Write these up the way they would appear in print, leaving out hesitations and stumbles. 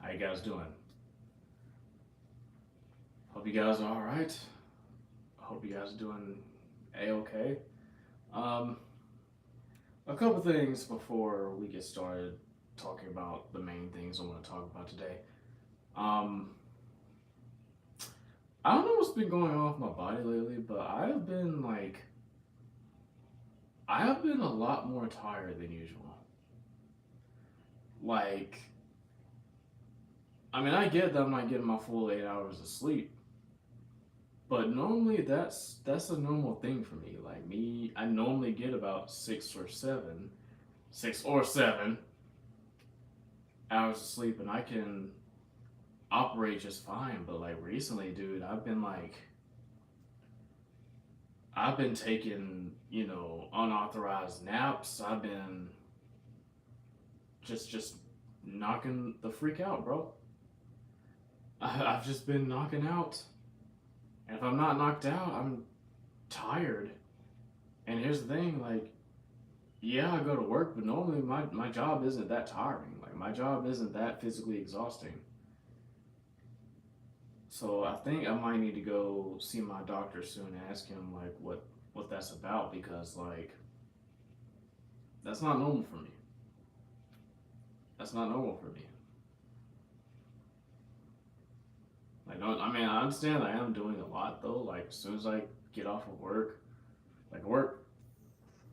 How you guys doing? Hope you guys are all right. I hope you guys are doing a-okay. Um, a couple things before we get started talking about the main things I want to talk about today. Um, I don't know what's been going on with my body lately, but I have been a lot more tired than usual. Like, I mean, I get that I'm not getting my full 8 hours of sleep, but normally that's a normal thing for me. Like me, I normally get about 6 or 7 hours of sleep, and I can operate just fine. But like recently, dude, I've been taking unauthorized naps. I've been just knocking the freak out, bro. I've just been knocking out, and if I'm not knocked out, I'm tired. And here's the thing, like, yeah, I go to work, but normally my job isn't that tiring. Like my job isn't that physically exhausting. So I think I might need to go see my doctor soon and ask him like what that's about, because like that's not normal for me. That's not normal for me. Like no, I mean I understand I am doing a lot though. Like as soon as I get off of work, like work,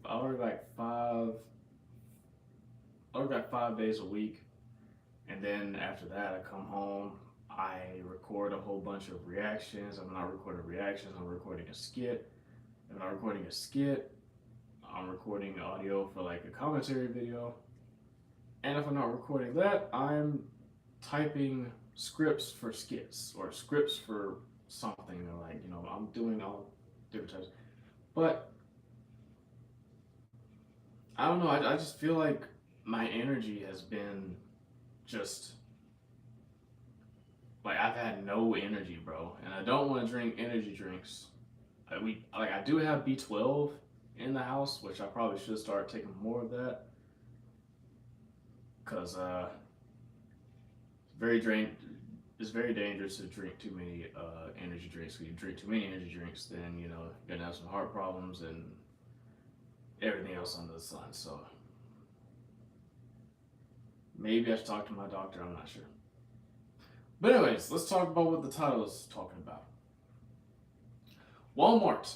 I work like I work like 5 days a week, and then after that I come home. I record a whole bunch of reactions. I'm not recording reactions. I'm recording a skit. If I'm not recording a skit, I'm recording audio for like a commentary video. And if I'm not recording that, I'm typing scripts for skits or scripts for something. Or like, I'm doing all different types. But I don't know. I just feel like my energy has been just like I've had no energy, bro. And I don't want to drink energy drinks. I do have B12 in the house, which I probably should start taking more of that, because very drain. It's very dangerous to drink too many energy drinks. When you drink too many energy drinks, then you're gonna have some heart problems and everything else under the sun. So maybe I should talk to my doctor. I'm not sure. But anyways, let's talk about what the title is talking about. Walmart.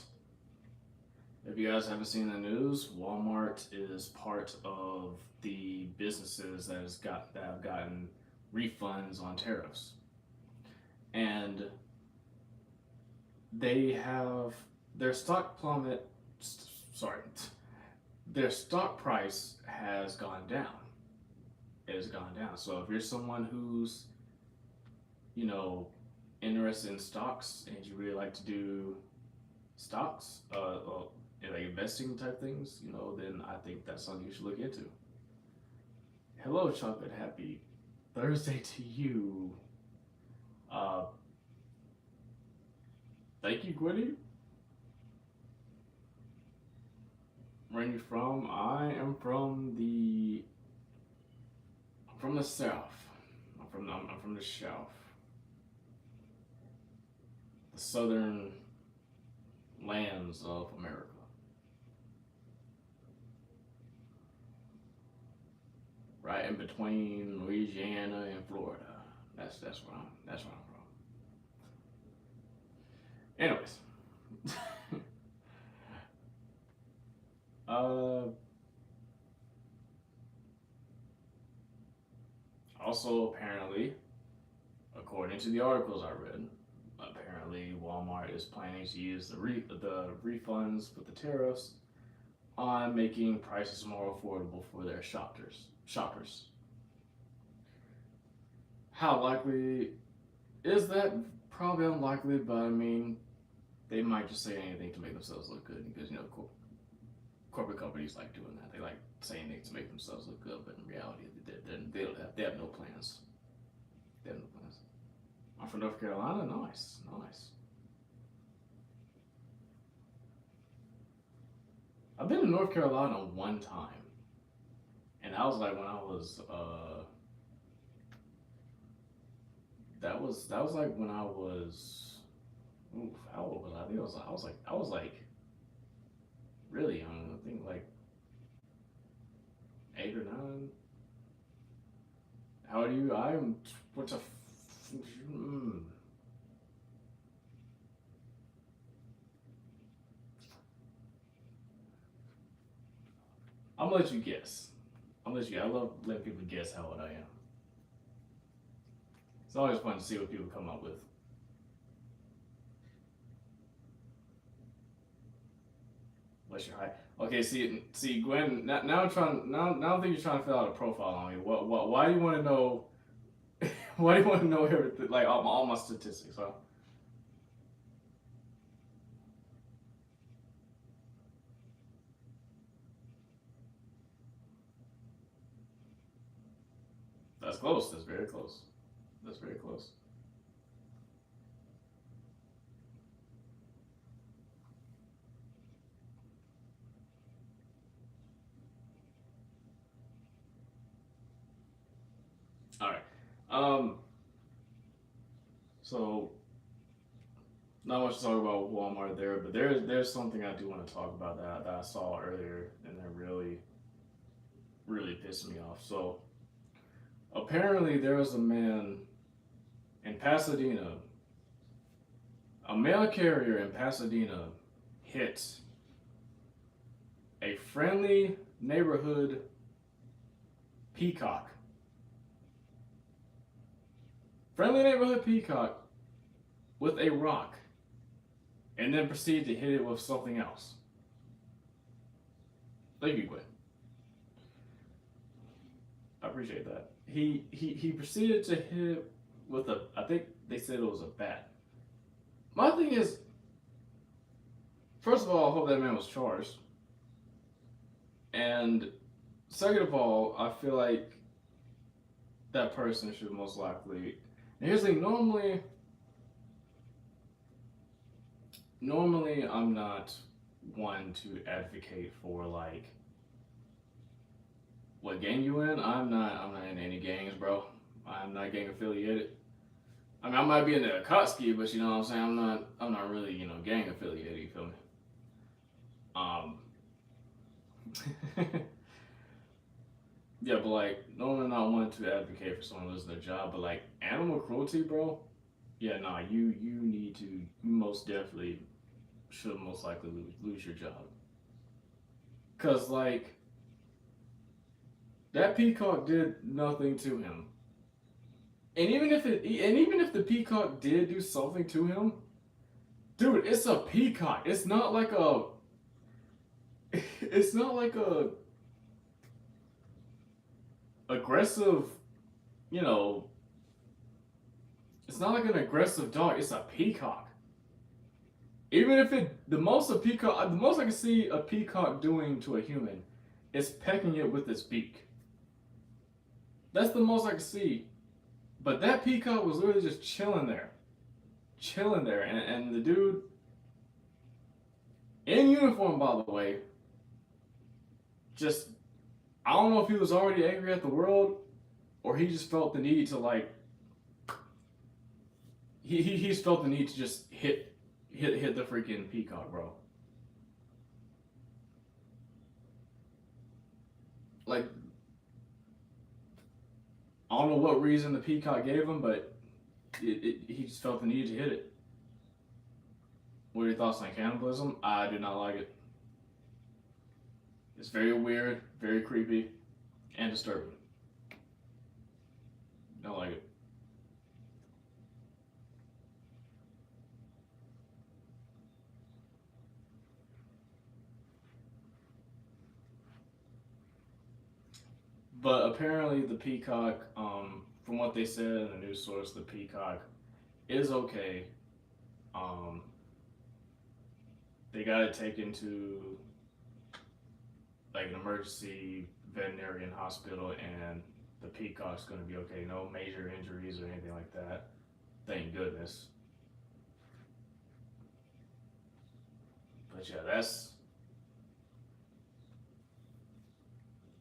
If you guys haven't seen the news, Walmart is part of the businesses that have gotten refunds on tariffs, and they have their stock plummet. Sorry, their stock price has gone down. It has gone down. So if you're someone who's you know interested in stocks and you really like to do stocks, like investing type things, then I think that's something you should look into. Hello, Chocolate. Happy Thursday to you. Uh, Thank you, Gwitty. Where are you from? I'm from the south. I'm from the south, the southern lands of America. Right in between Louisiana and Florida. That's where I'm from. Anyways, uh, also apparently, according to the articles I read, apparently Walmart is planning to use the refunds with the tariffs on making prices more affordable for their shoppers. How likely is that? Probably unlikely, but I mean, they might just say anything to make themselves look good, because corporate companies like doing that. They like saying things to make themselves look good, but in reality, they have no plans. They have no plans. I'm from North Carolina. Nice, nice. I've been to North Carolina one time, and I was like when I was That was like when I was, oof, how old was I? I think I was like really young. I think like 8 or 9. How old are you? I'm what's a mm, I'm gonna let you guess. I'm gonna let you. I love letting people guess how old I am. It's always fun to see what people come up with. What's your height? Okay, see, Gwen. Now I'm trying. Now I think you're trying to fill out a profile on me. What? Why do you want to know? Why do you want to know everything? Like all my statistics, huh? That's close. That's very close. That's very close. All right. Um. So not much to talk about Walmart there, but there's something I do want to talk about that I saw earlier, and that really pissed me off. So apparently there was a man in Pasadena, a mail carrier in Pasadena, hit a friendly neighborhood peacock. Friendly neighborhood peacock with a rock, and then proceeded to hit it with something else. Thank you, Gwen. I appreciate that. He proceeded to hit it with a. I think they said it was a bat. My thing is, first of all, I hope that man was charged, and second of all, I feel like that person should most likely. And here's the thing: normally I'm not one to advocate for like what gang you in. I'm not in any gangs, bro. I'm not gang affiliated. I mean, I might be in the Akatsuki, but you know what I'm saying. I'm not really gang affiliated. You feel me? Um, yeah, but like normally not one to advocate for someone losing their job, but like animal cruelty, bro. Yeah, nah, you need to. You most definitely should most likely lose your job. Cause like that peacock did nothing to him. And even if the peacock did do something to him, dude, it's a peacock. It's not like a it's not like a aggressive, you know, it's not like an aggressive dog. It's a peacock. Even if the most I can see a peacock doing to a human is pecking it with its beak. That's the most I can see. But that peacock was literally just chilling there, and the dude in uniform, by the way, just I don't know if he was already angry at the world or he just felt the need to like he's felt the need to just hit the freaking peacock, bro. Like I don't know what reason the peacock gave him, but he just felt the need to hit it. What are your thoughts on cannibalism? I do not like it. It's very weird, very creepy, and disturbing. Don't like it. But apparently, the peacock, from what they said in the news source, the peacock is okay. Um, they got it taken to like an emergency veterinarian hospital, and the peacock's going to be okay. No major injuries or anything like that. Thank goodness. But yeah, that's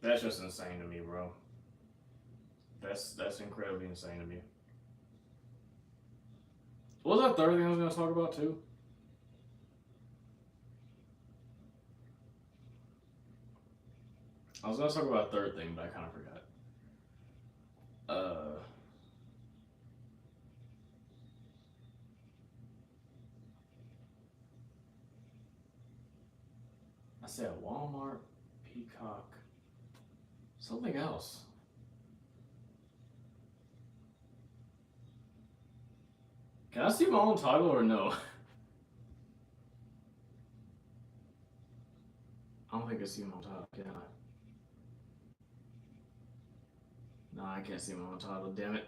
just insane to me, bro. That's incredibly insane to me. What was that third thing I was going to talk about too? I was going to talk about a third thing, but I kind of forgot. Uh, I said Walmart, Peacock, something else. Can I see my own title or no? I don't think I see my own title, can I? No, I can't see my own title, damn it.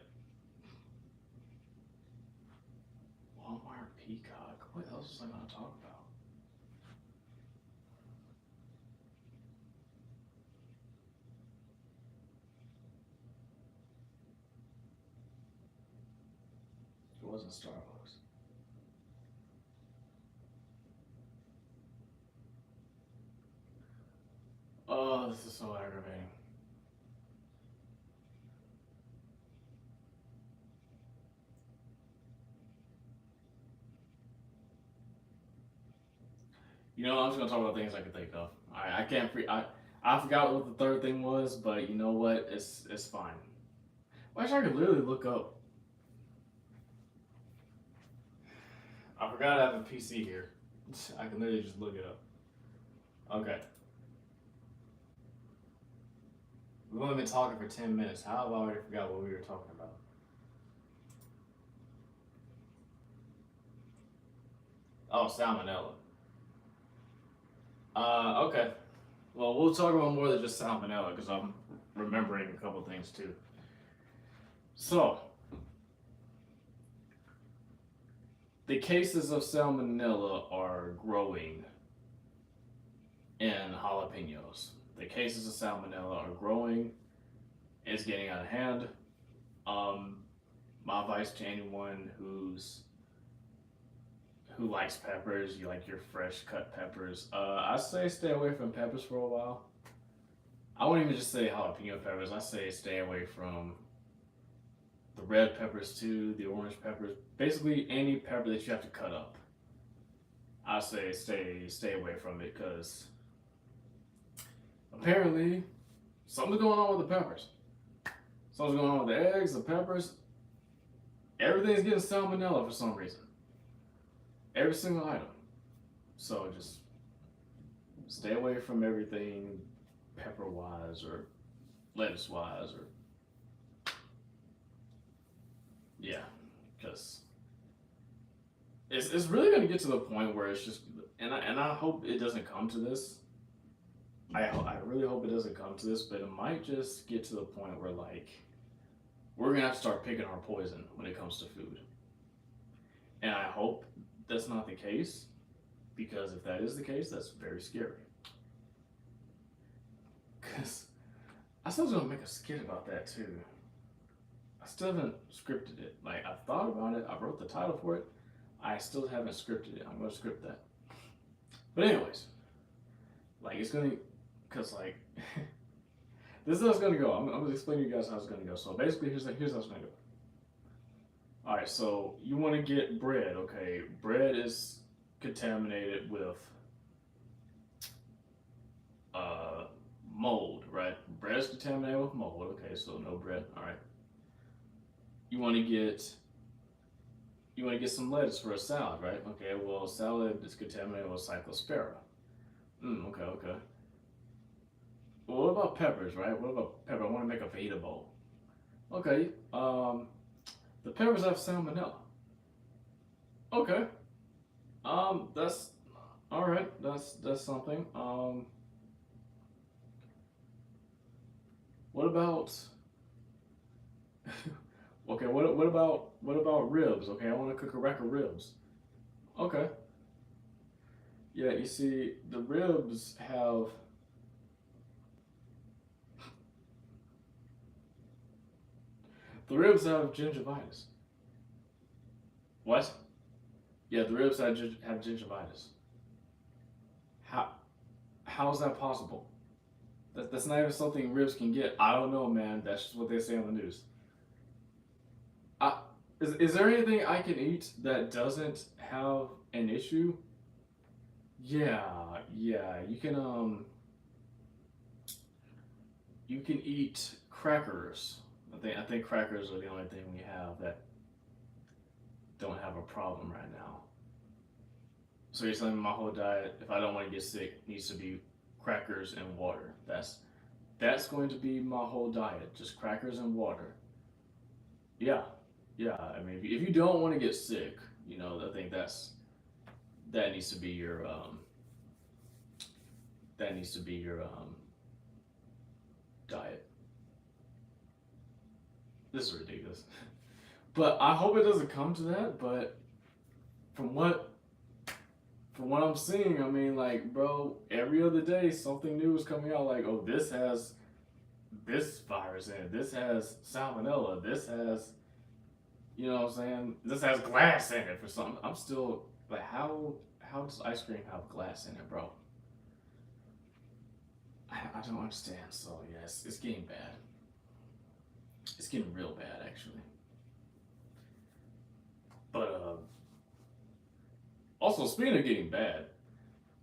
Walmart, Peacock. What else was I going to talk about? It wasn't Starbucks. Oh, this is so aggravating. You know, I'm just gonna talk about things I can think of. I can't. I forgot what the third thing was, but you know what? It's fine. Well, actually, I could literally look up. I forgot I have a PC here. I can literally just look it up. Okay. We've only been talking for 10 minutes. How have I already forgot what we were talking about? Oh, salmonella. Okay. Well, we'll talk about more than just salmonella because I'm remembering a couple things too. So, the cases of salmonella are growing in jalapenos. The cases of salmonella are growing. It's getting out of hand. Um, my advice to anyone who likes peppers, you like your fresh cut peppers. I say stay away from peppers for a while. I won't even just say jalapeno peppers. I say stay away from the red peppers too, the orange peppers. Basically, any pepper that you have to cut up. I say stay away from it because apparently something's going on with the peppers. Something's going on with the eggs, the peppers. Everything's getting salmonella for some reason. Every single item. So just stay away from everything pepper wise or lettuce wise or yeah, because it's really going to get to the point where it's just and I hope it doesn't come to this. I really hope it doesn't come to this, but it might just get to the point where like we're gonna have to start picking our poison when it comes to food. And I hope that's not the case, because if that is the case, that's very scary. Cause I still was gonna make a skit about that too. I still haven't scripted it. Like I thought about it, I wrote the title for it. I still haven't scripted it. I'm gonna script that. But anyways, like it's gonna, cause like this is how it's gonna go. I'm gonna explain to you guys how it's gonna go. So basically, here's how it's gonna go. All right, so you want to get bread. Okay, bread is contaminated with mold, right? Bread is contaminated with mold. Okay, so no bread. All right. You want to get some lettuce for a salad, right? Okay, well, salad is contaminated with cyclospora. Okay, okay. Well, what about peppers, right? What about pepper? I want to make a fajita bowl. Okay, the peppers have salmonella. Okay, that's all right. That's something. What about? Okay, what about ribs? Okay, I want to cook a rack of ribs. Okay, yeah. You see, the ribs have gingivitis. What? Yeah, the ribs have gingivitis. How how is that possible? That's not even something ribs can get. I don't know, man. That's just what they say on the news. I Is there anything I can eat that doesn't have an issue? Yeah, yeah. You can eat crackers. I think crackers are the only thing we have that don't have a problem right now. So you're telling me my whole diet, if I don't want to get sick, needs to be crackers and water. That's going to be my whole diet, just crackers and water. Yeah, yeah. I mean, if you don't want to get sick, I think that needs to be your diet. This is ridiculous. But I hope it doesn't come to that. But from what from what I'm seeing, I mean, like, bro, every other day something new is coming out. Like, oh, this has this virus in it. This has salmonella. This has, what I'm saying? This has glass in it for something. I'm still like, how does ice cream have glass in it, bro? I don't understand. So yes, it's getting bad. It's getting real bad, actually. But also, speaking of getting bad,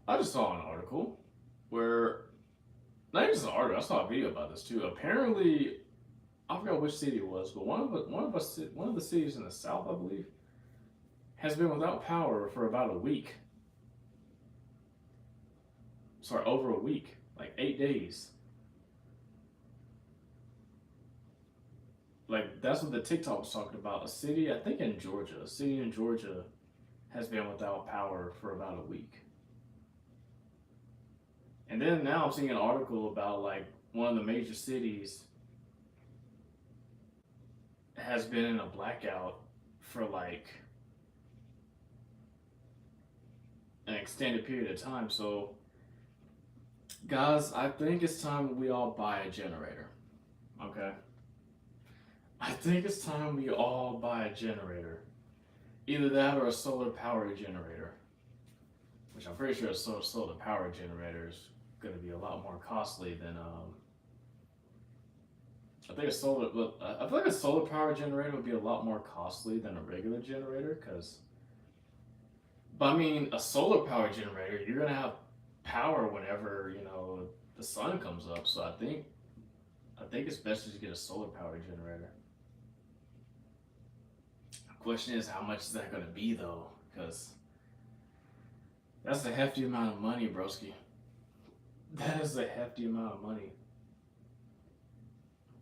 I just saw an article where, not even just an article, I saw a video about this too. Apparently, I forgot which city it was, but one of the cities in the south, I believe, has been without power for about a week. Sorry, over a week, like 8 days. Like that's what the TikTok was talking about. A city, I think in Georgia, a city in Georgia has been without power for about a week. And then now I'm seeing an article about like one of the major cities has been in a blackout for like an extended period of time. So, guys, I think it's time we all buy a generator. Okay? I think it's time we all buy a generator. Either that or a solar power generator, which I'm pretty sure a solar power generator is going to be a lot more costly than I think a solar. But I feel like a solar power generator would be a lot more costly than a regular generator, because. But I mean, a solar power generator, you're gonna have power whenever the sun comes up. So I think it's best to get a solar power generator. The question is, how much is that gonna be though? Because that's a hefty amount of money, broski. That is a hefty amount of money.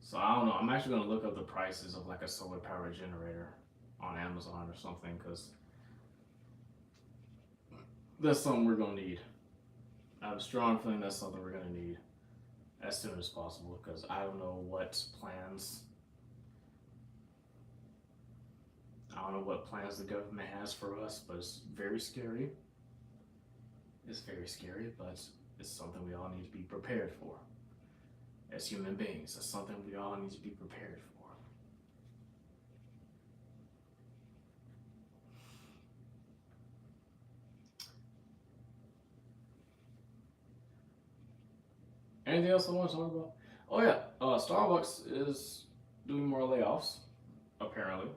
So I don't know. I'm actually gonna look up the prices of like a solar power generator on Amazon or something, because that's something we're gonna need. I have a strong feeling that's something we're gonna need as soon as possible, because I don't know what plans. I don't know what plans the government has for us, but it's very scary. It's very scary, but it's something we all need to be prepared for. As human beings, that's something we all need to be prepared for. Anything else I want to talk about? Oh yeah, Starbucks is doing more layoffs. Apparently,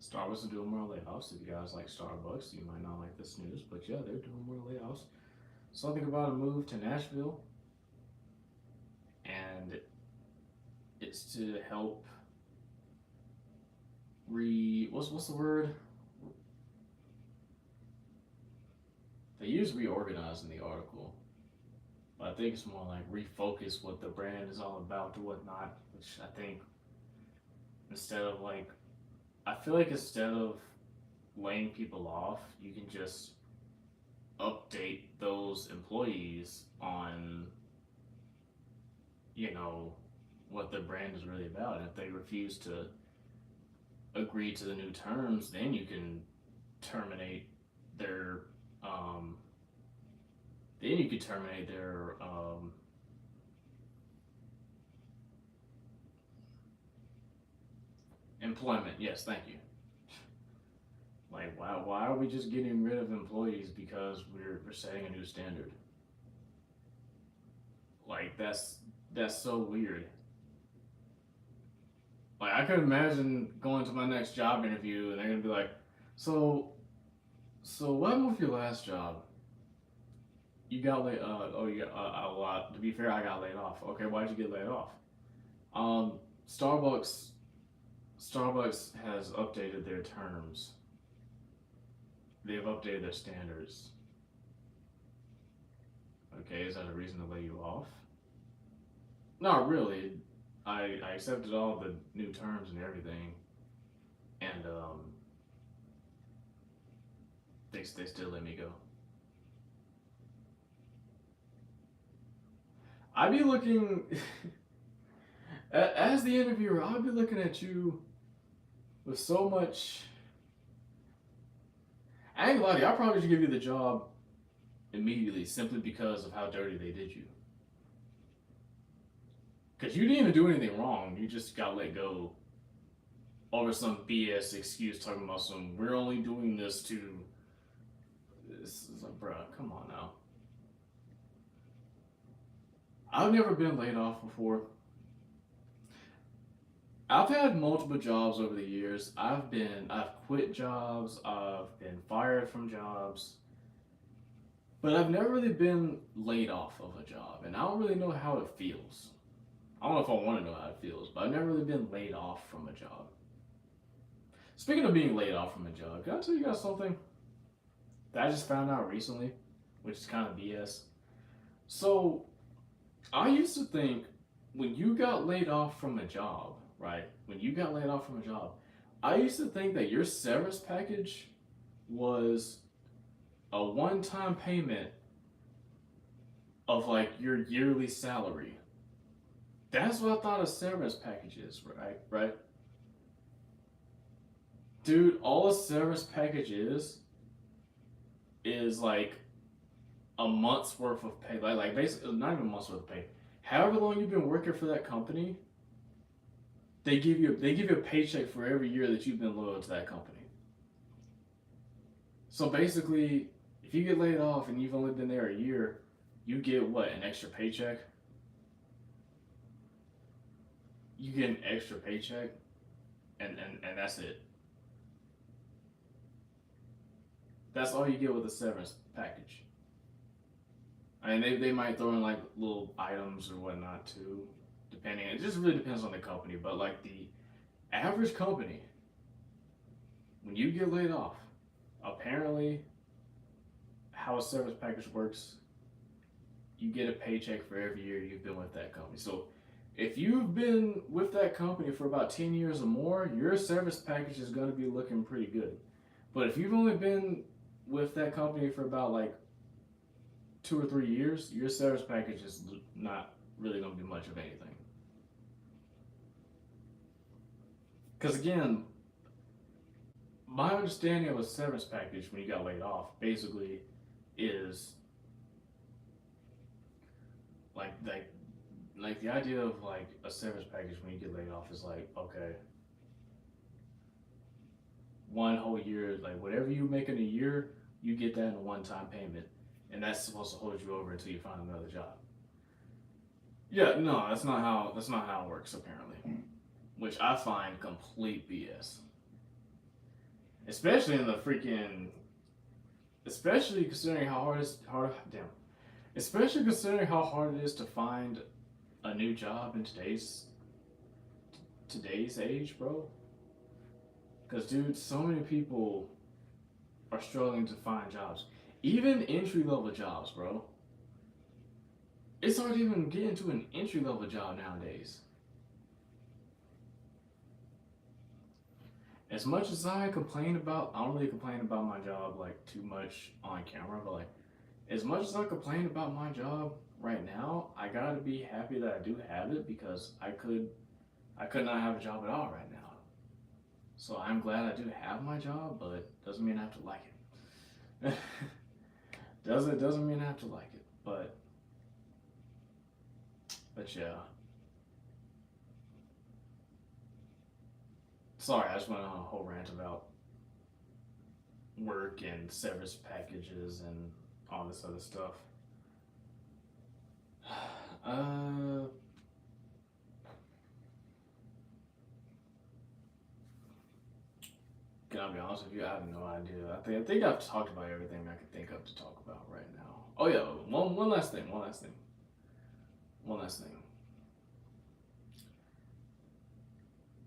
Starbucks is doing more layoffs. If you guys like Starbucks, you might not like this news, but yeah, they're doing more layoffs. Something about a move to Nashville, and it's to help what's the word? They use reorganize in the article, but I think it's more like refocus what the brand is all about or whatnot. Which I think instead of like, I feel like instead of laying people off, you can just update those employees on you know what the brand is really about. And if they refuse to agree to the new terms, then you can terminate their um, employment. Yes, thank you. Like, why are we just getting rid of employees because we're setting a new standard? Like, that's so weird. Like I could imagine going to my next job interview and they're gonna be like, so what happened with your last job? You got laid. Oh, you got. Well, to be fair, I got laid off. Okay, why'd you get laid off? Um, Starbucks. Starbucks has updated their terms. They've updated their standards. Okay, is that a reason to lay you off? Not really. I accepted all the new terms and everything, and they still let me go. I'd be looking as the interviewer. I'd be looking at you with so much. I ain't gonna lie to you. I probably should give you the job immediately, simply because of how dirty they did you. Because you didn't even do anything wrong. You just got let go over some BS excuse talking about some. We're only doing this to. This is like, bruh, come on now. I've never been laid off before. I've had multiple jobs over the years. I've quit jobs. I've been fired from jobs, but I've never really been laid off of a job, and I don't really know how it feels. I don't know if I want to know how it feels, but I've never really been laid off from a job. Speaking of being laid off from a job, can I tell you guys something that I just found out recently, which is kind of BS? So I used to think when you got laid off from a job, right? When you got laid off from a job, I used to think that your severance package was a one-time payment of like your yearly salary. That's what I thought a severance package is, right? Right? Dude, all a severance package is like a month's worth of pay. Like basically not even a month's worth of pay. However long you've been working for that company, they give you a paycheck for every year that you've been loyal to that company. So basically, if you get laid off and you've only been there a year, you get what, an extra paycheck? You get an extra paycheck, and that's it. That's all you get with a severance package. I mean, they might throw in like little items or whatnot too, depending. It just really depends on the company. But like the average company, when you get laid off, apparently how a severance package works, you get a paycheck for every year you've been with that company. So if you've been with that company for about 10 years or more, your service package is going to be looking pretty good. But if you've only been with that company for about like 2 or 3 years, your service package is not really going to be much of anything. Because again, my understanding of a severance package when you got laid off basically is like like the idea of like a severance package when you get laid off is like, okay, one whole year, like whatever you make in a year, you get that in a one-time payment, and that's supposed to hold you over until you find another job. Yeah, no, that's not how it works apparently, which I find complete BS. Especially in the freaking, especially considering how hard it's hard. Damn, especially considering how hard it is to find a new job in today's age, bro. Because dude, so many people are struggling to find jobs, even entry level jobs, bro. It's hard to even get into an entry level job nowadays. As much as I don't really complain about my job like too much on camera, but like as much as I complain about my job right now, I gotta be happy that I do have it because I could not have a job at all right now. So I'm glad I do have my job, but doesn't mean I have to like it. doesn't mean I have to like it, but yeah. Sorry, I just went on a whole rant about work and severance packages and all this other stuff. Uh, I'll be honest with you, I have no idea. I think I've talked about everything I could think of to talk about right now. Oh yeah, one last thing, one last thing.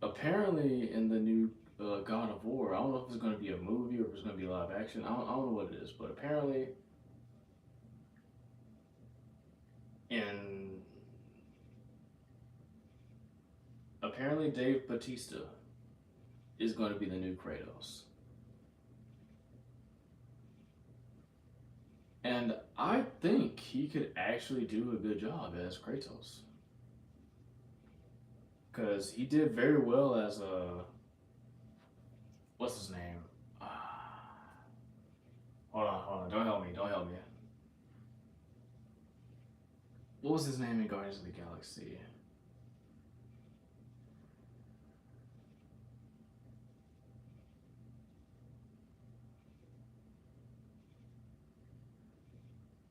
Apparently, in the new God of War, I don't know if it's going to be a movie or if it's going to be live action. I don't know what it is, but in apparently Dave Bautista is going to be the new Kratos, and I think he could actually do a good job as Kratos because he did very well as a what's his name? Hold on, don't help me. What was his name in Guardians of the Galaxy?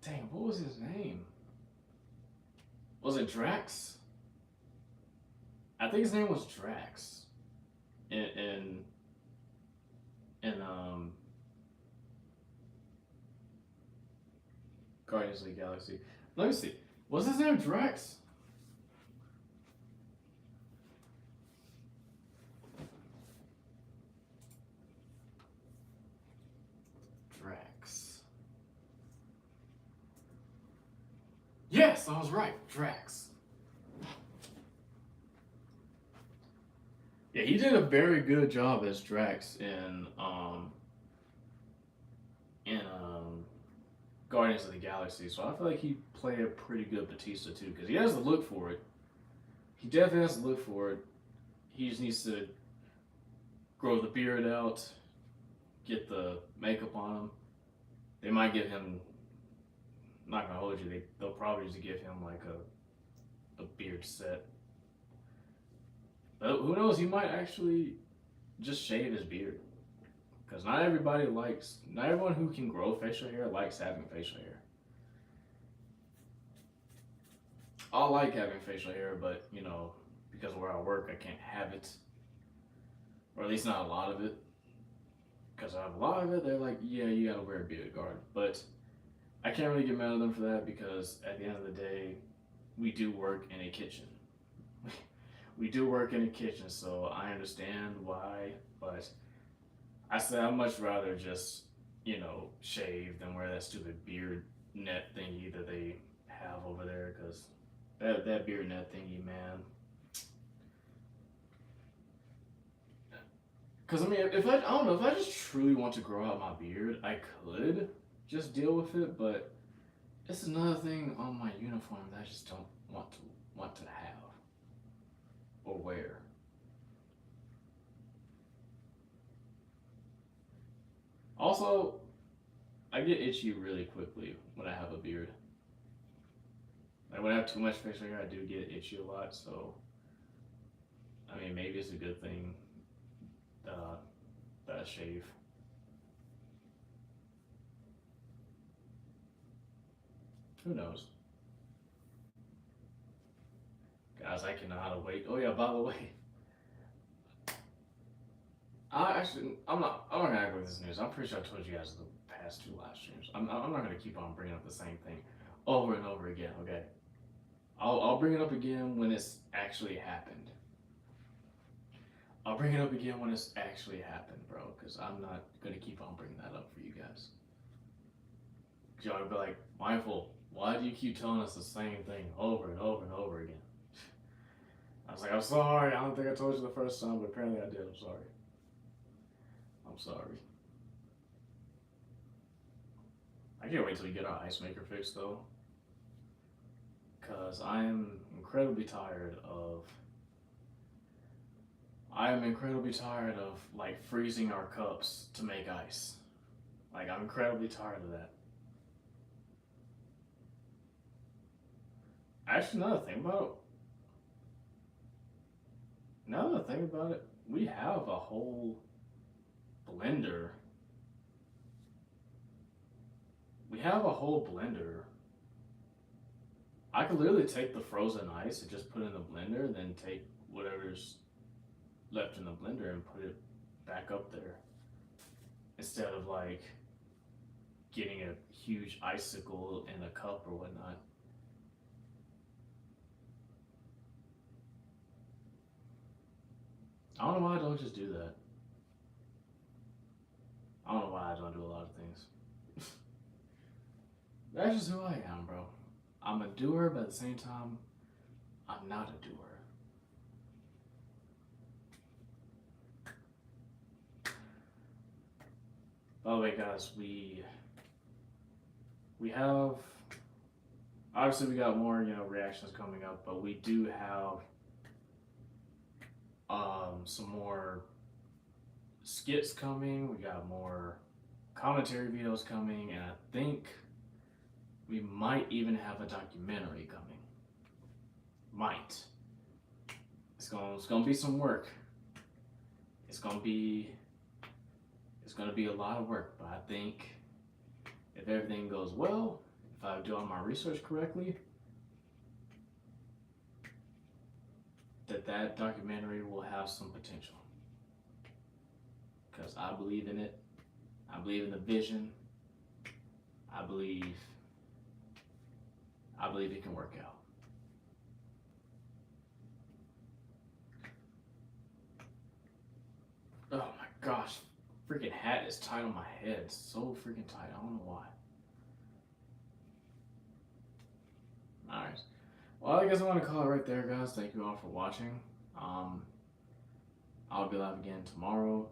Dang, what was his name? Was it Drax? I think his name was Drax. In in Guardians of the Galaxy. Let me see. Was his name Drax? Drax. Yes, I was right. Drax. Yeah, he did a very good job as Drax in Guardians of the Galaxy. So I feel like he played a pretty good Batista too, because he has the look for it. He definitely has to look for it. He just needs to grow the beard out, get the makeup on him. They might give him. I'm not gonna hold you. They'll probably just give him like a beard set. But who knows? He might actually just shave his beard. Because not everyone who can grow facial hair likes having facial hair. I like having facial hair, but because where I work, I can't have it, or at least not a lot of it. Because I have a lot of it, they're like, yeah, you gotta wear a beard guard. But I can't really get mad at them for that because at the end of the day, we do work in a kitchen. We do work in a kitchen, so I understand why, but I said I'd much rather just, shave than wear that stupid beard net thingy that they have over there, because that beard net thingy, man. Because I mean, I don't know, if I just truly want to grow out my beard, I could just deal with it, but it's another thing on my uniform that I just don't want to have or wear. Also, I get itchy really quickly when I have a beard. Like when I have too much facial hair, I do get itchy a lot. So, I mean, maybe it's a good thing that I shave. Who knows? Guys, I cannot wait. Oh yeah, by the way, I'm not gonna act with this news. I'm pretty sure I told you guys the past two live streams. I'm not gonna keep on bringing up the same thing over and over again. Okay, I'll bring it up again when it's actually happened. I'll bring it up again when it's actually happened, bro. Because I'm not gonna keep on bringing that up for you guys. Cause y'all will be like, mindful. Why do you keep telling us the same thing over and over and over again? I was like, I'm sorry. I don't think I told you the first time, but apparently I did. I'm sorry. I'm sorry. I can't wait till we get our ice maker fixed though, because I am incredibly tired of. I am incredibly tired of like freezing our cups to make ice. Like I'm incredibly tired of that. Actually, now that I think about it, we have a whole blender. We have a whole blender. I could literally take the frozen ice and just put it in the blender, then take whatever's left in the blender and put it back up there. instead of like getting a huge icicle in a cup or whatnot. I don't know why I don't just do that. I don't know why I don't do a lot of things. That's just who I am, bro. I'm a doer, but at the same time, I'm not a doer. By the way, guys, we have obviously we got more reactions coming up, but we do have some more skits coming. We got more commentary videos coming, and I think we might even have a documentary coming. Might. It's gonna be some work. It's gonna be a lot of work, but I think if everything goes well, if I do all my research correctly, that documentary will have some potential. Because I believe in it. I believe in the vision. I believe it can work out. Oh my gosh, freaking hat is tight on my head. It's so freaking tight. I don't know why. Alright. Well, I guess I want to call it right there, guys. Thank you all for watching. I'll be live again tomorrow.